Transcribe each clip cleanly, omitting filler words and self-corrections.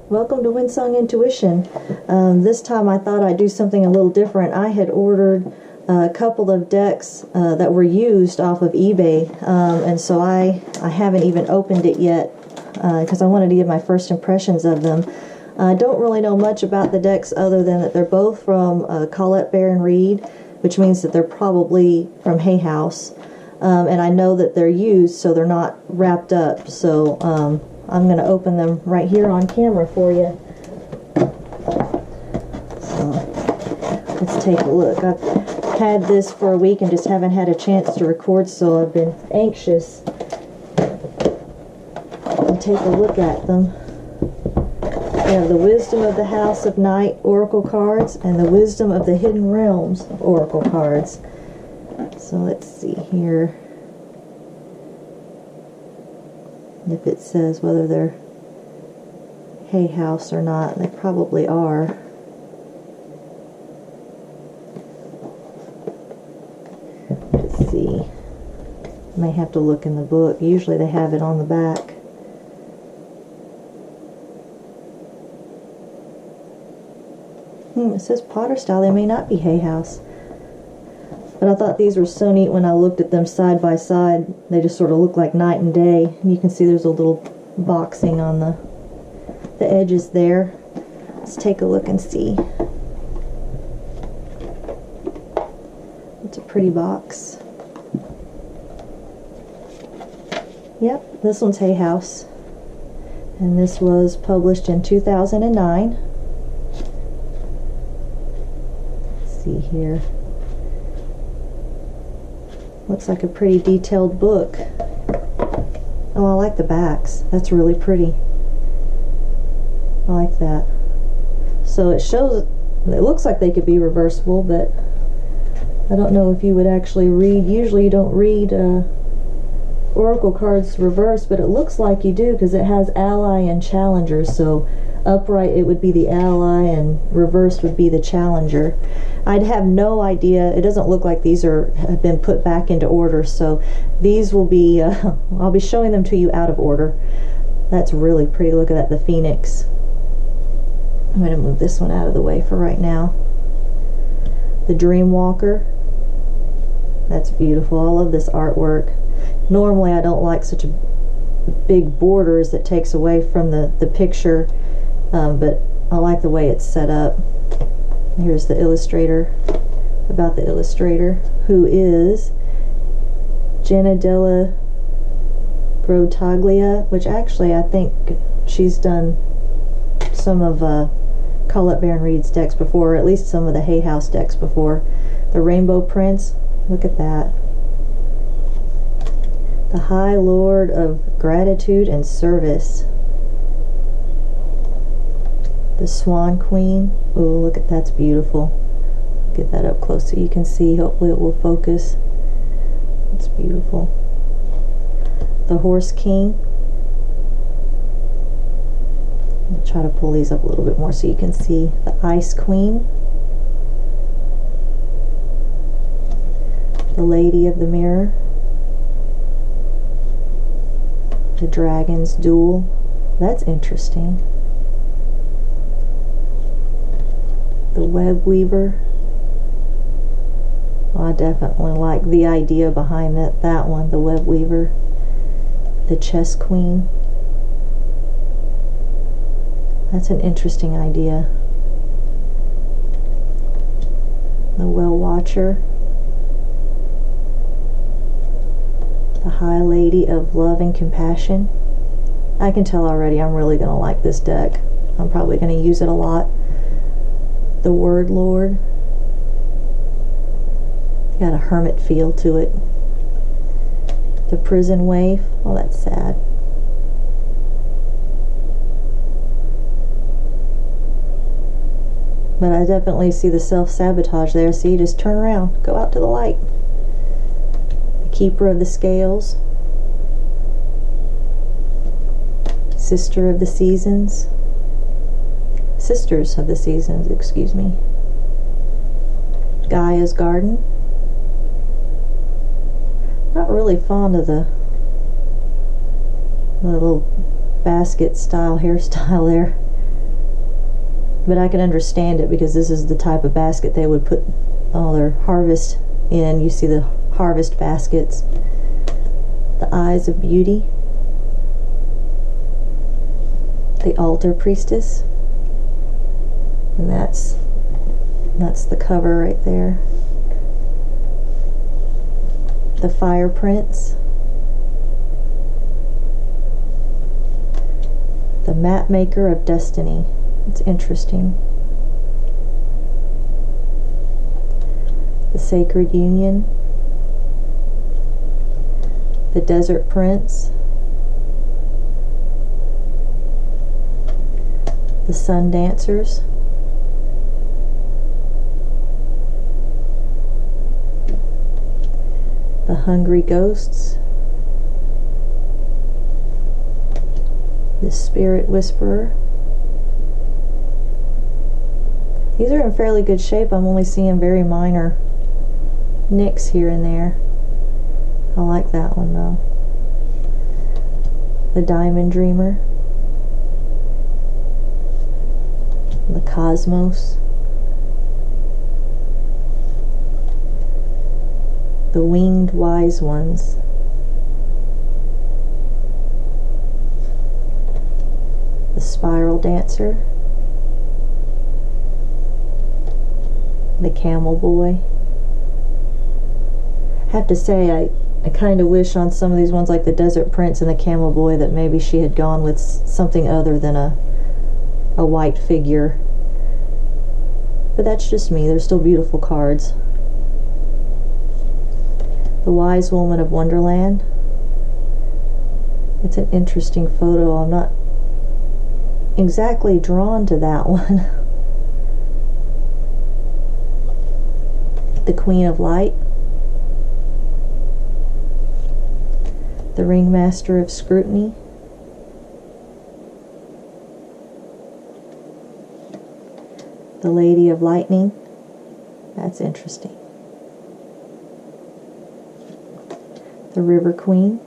Welcome to Windsong Intuition. This time I thought I'd do something a little different. I had ordered a couple of decks that were used off of eBay, and so I haven't even opened it yet because I wanted to give my first impressions of them. I don't really know much about the decks other than that they're both from Colette Baron Reed, which means that they're probably from Hay House. And I know that they're used, so they're not wrapped up. So I'm going to open them right here on camera for you. So let's take a look. I've had this for a week and just haven't had a chance to record, so I've been anxious to take a look at them. We have the Wisdom of the House of Night Oracle cards and the Wisdom of the Hidden Realms Oracle cards. So let's see here if it says whether they're Hay House or not. They probably are. Let's see. May have to look in the book. Usually they have it on the back. It says Potter style. They may not be Hay House. But I thought these were so neat when I looked at them side by side. They just sort of look like night and day. And you can see there's a little boxing on the edges there. Let's take a look and see. It's a pretty box. Yep, this one's Hay House. And this was published in 2009. Let's see here. Looks like a pretty detailed book. Oh, I like the backs. That's really pretty. I like that. So it shows, it looks like they could be reversible, but I don't know if you would actually read. Usually you don't read Oracle cards reversed, but it looks like you do because it has ally and challenger. So upright it would be the ally and reversed would be the challenger. I'd have no idea. It doesn't look like these have been put back into order, so these will be I'll be showing them to you out of order. That's really pretty. Look at that, the Phoenix. I'm going to move this one out of the way for right now. The Dreamwalker. That's beautiful. I love this artwork. Normally I don't like such a big borders that takes away from the picture, but I like the way it's set up. Here's the illustrator, about the illustrator, who is Jenna Della Grotaglia, which actually I think she's done some of Colette Baron Reed's decks before, or at least some of the Hay House decks before. The Rainbow Prince, look at that. The High Lord of Gratitude and Service. The Swan Queen. Oh, look at that's beautiful. Get that up close so you can see. Hopefully it will focus. It's beautiful. The Horse King. I'll try to pull these up a little bit more so you can see. The Ice Queen. The Lady of the Mirror. The Dragon's Duel. That's interesting. The Web Weaver. Well, I definitely like the idea behind that one, the Web Weaver. The Chess Queen. That's an interesting idea. The Well Watcher. The High Lady of Love and Compassion. I can tell already I'm really going to like this deck. I'm probably going to use it a lot. The Word Lord. Got a hermit feel to it. The Prison Waif. Oh, that's sad. But I definitely see the self-sabotage there. See, just turn around. Go out to the light. The Keeper of the Scales. Sister of the Seasons. Sisters of the Seasons, excuse me. Gaia's Garden. Not really fond of the little basket style hairstyle there. But I can understand it because this is the type of basket they would put all their harvest in. You see the harvest baskets. The Eyes of Beauty. The Altar Priestess. And that's the cover right there. The Fire Prince. The Map Maker of Destiny. It's interesting. The Sacred Union. The Desert Prince. The Sun Dancers. The Hungry Ghosts. The Spirit Whisperer. These are in fairly good shape. I'm only seeing very minor nicks here and there. I like that one though. The Diamond Dreamer. The Cosmos. The Winged Wise Ones. The Spiral Dancer. The Camel Boy. I have to say, I kind of wish on some of these ones like the Desert Prince and the Camel Boy that maybe she had gone with something other than a white figure. But that's just me. They're still beautiful cards. The Wise Woman of Wonderland. It's an interesting photo. I'm not exactly drawn to that one. The Queen of Light. The Ringmaster of Scrutiny. The Lady of Lightning. That's interesting. The River Queen.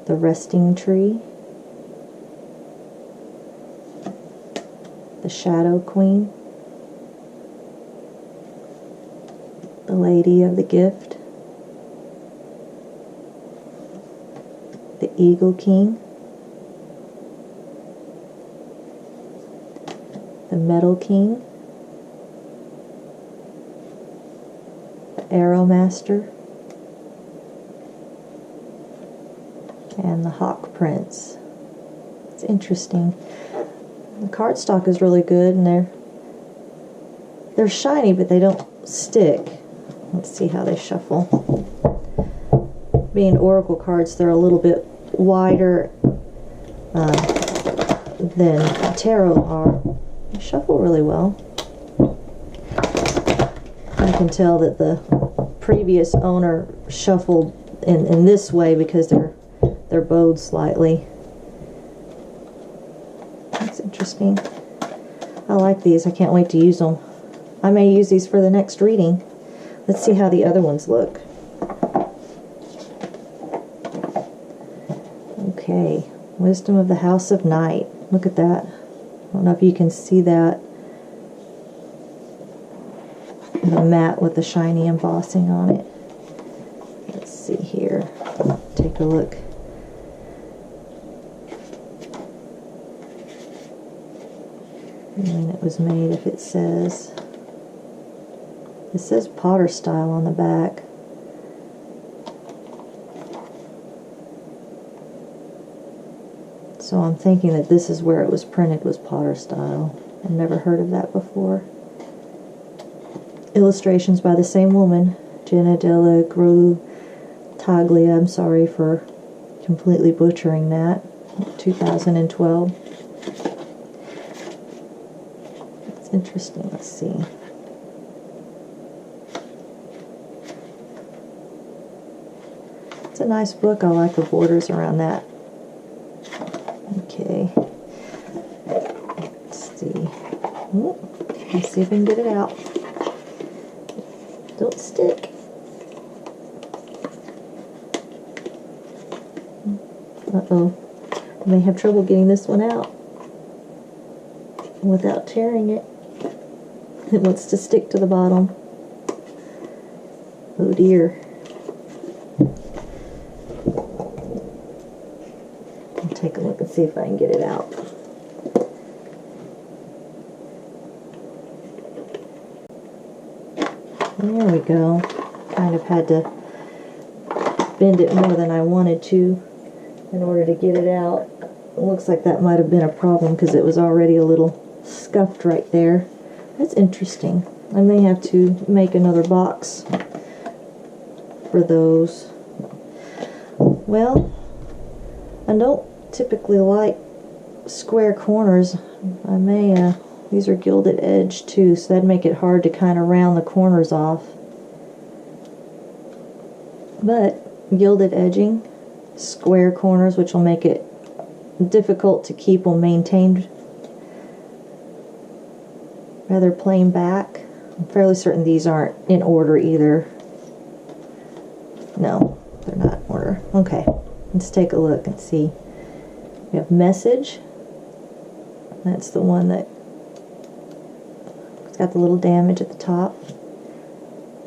The Resting Tree. The Shadow Queen. The Lady of the Gift. The Eagle King. The Metal King. The Arrow Master. And the Hawk Prince. It's interesting. The cardstock is really good, and they're shiny, but they don't stick. Let's see how they shuffle. Being oracle cards, they're a little bit wider than tarot are. They shuffle really well. I can tell that the previous owner shuffled in this way because they're bowed slightly. That's interesting. I like these. I can't wait to use them. I may use these for the next reading. Let's see how the other ones look. Okay, Wisdom of the House of Night. Look at that. I don't know if you can see that. The mat with the shiny embossing on it. Let's see here. Take a look. When it was made, if it says Potter style on the back. So I'm thinking that this is where it was printed, was Potter style. I've never heard of that before. Illustrations by the same woman, Jenna Della Taglia. I'm sorry for completely butchering that. 2012. It's interesting. Let's see. It's a nice book. I like the borders around that. Okay. Let's see. Let's see if we can get it out. Don't stick. Uh-oh. I may have trouble getting this one out without tearing it. It wants to stick to the bottom. Oh dear. I'll take a look and see if I can get it out. There we go. Kind of had to bend it more than I wanted to in order to get it out. It looks like that might have been a problem because it was already a little scuffed right there. That's interesting. I may have to make another box for those. Well, I don't typically like square corners. I may, these are gilded edge too, so that'd make it hard to kind of round the corners off. But gilded edging, square corners, which will make it difficult to keep them maintained. Rather plain back. I'm fairly certain these aren't in order either. No, they're not in order. Okay, let's take a look and see. We have message. That's the one that it's got the little damage at the top.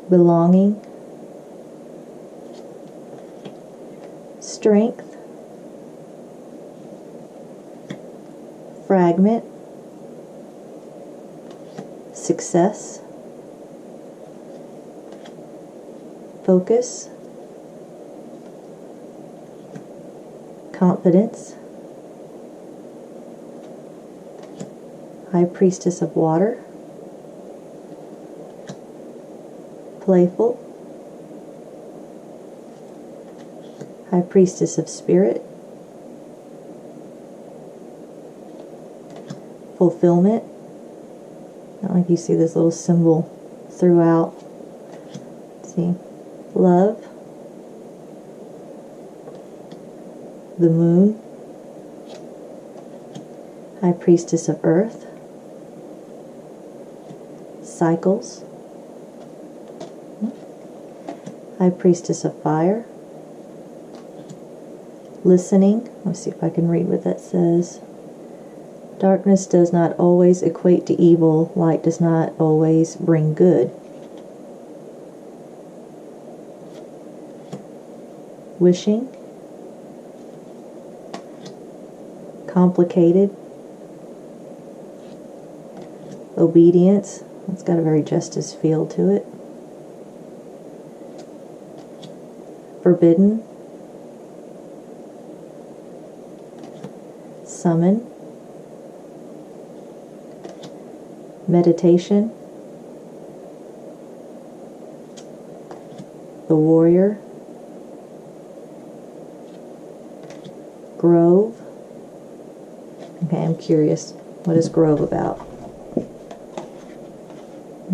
Belonging. Strength. Fragment. Success. Focus. Confidence. High Priestess of Water. Playful. High Priestess of Spirit. Fulfillment. Not like you see this little symbol throughout. Let's see. Love. The Moon. High Priestess of Earth. Cycles. High Priestess of Fire. Listening. Let's see if I can read what that says. Darkness does not always equate to evil. Light does not always bring good. Wishing. Complicated. Obedience. It's got a very justice feel to it. Forbidden. Summon. Meditation. The Warrior. Grove. Okay, I'm curious. What is Grove about?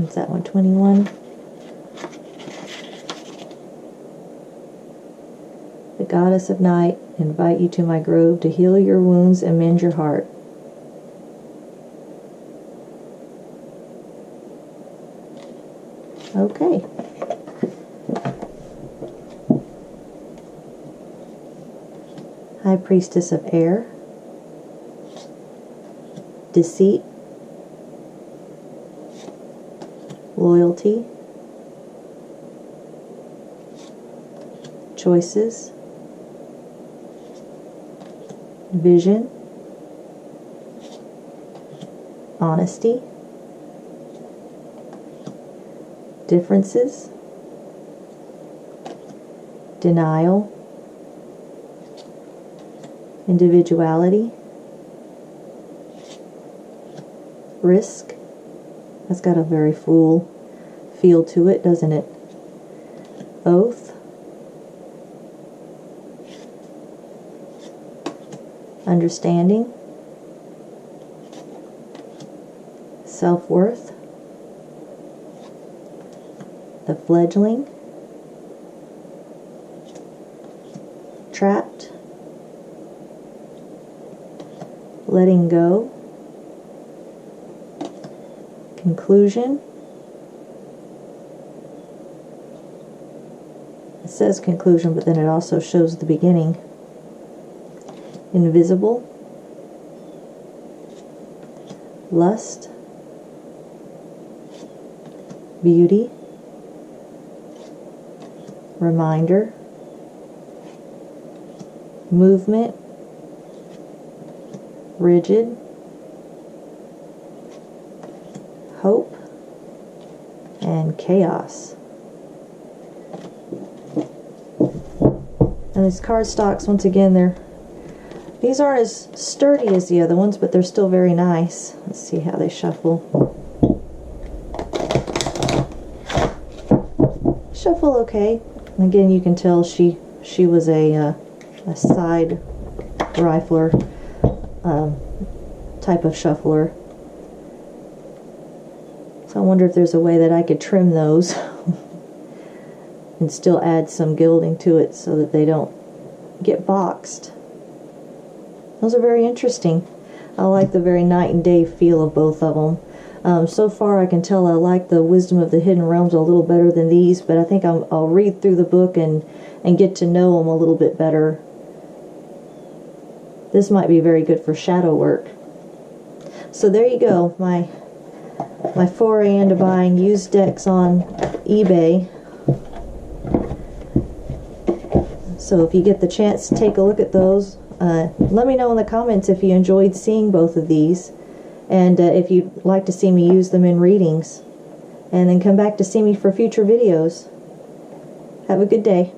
Is that 121? The Goddess of Night, invite you to my grove to heal your wounds and mend your heart. Okay. High Priestess of Air. Deceit. Loyalty. Choices. Vision. Honesty. Differences. Denial. Individuality. Risk. That's got a very full feel to it, doesn't it? Oath. Understanding. Self-worth. The Fledgling. Trapped. Letting go. Conclusion. It says conclusion, but then it also shows the beginning. Invisible, Lust, Beauty, Reminder, Movement, Rigid, Hope, and Chaos. And these cardstocks, once again, these aren't as sturdy as the other ones, but they're still very nice. Let's see how they shuffle. Shuffle okay. And again, you can tell she was a side rifler type of shuffler. So I wonder if there's a way that I could trim those and still add some gilding to it so that they don't get boxed. Those are very interesting. I like the very night and day feel of both of them. So far I can tell I like the Wisdom of the Hidden Realms a little better than these, but I think I'll read through the book and get to know them a little bit better. This might be very good for shadow work. So there you go, my foray into buying used decks on eBay. So if you get the chance to take a look at those, let me know in the comments if you enjoyed seeing both of these, and if you'd like to see me use them in readings. And then come back to see me for future videos. Have a good day.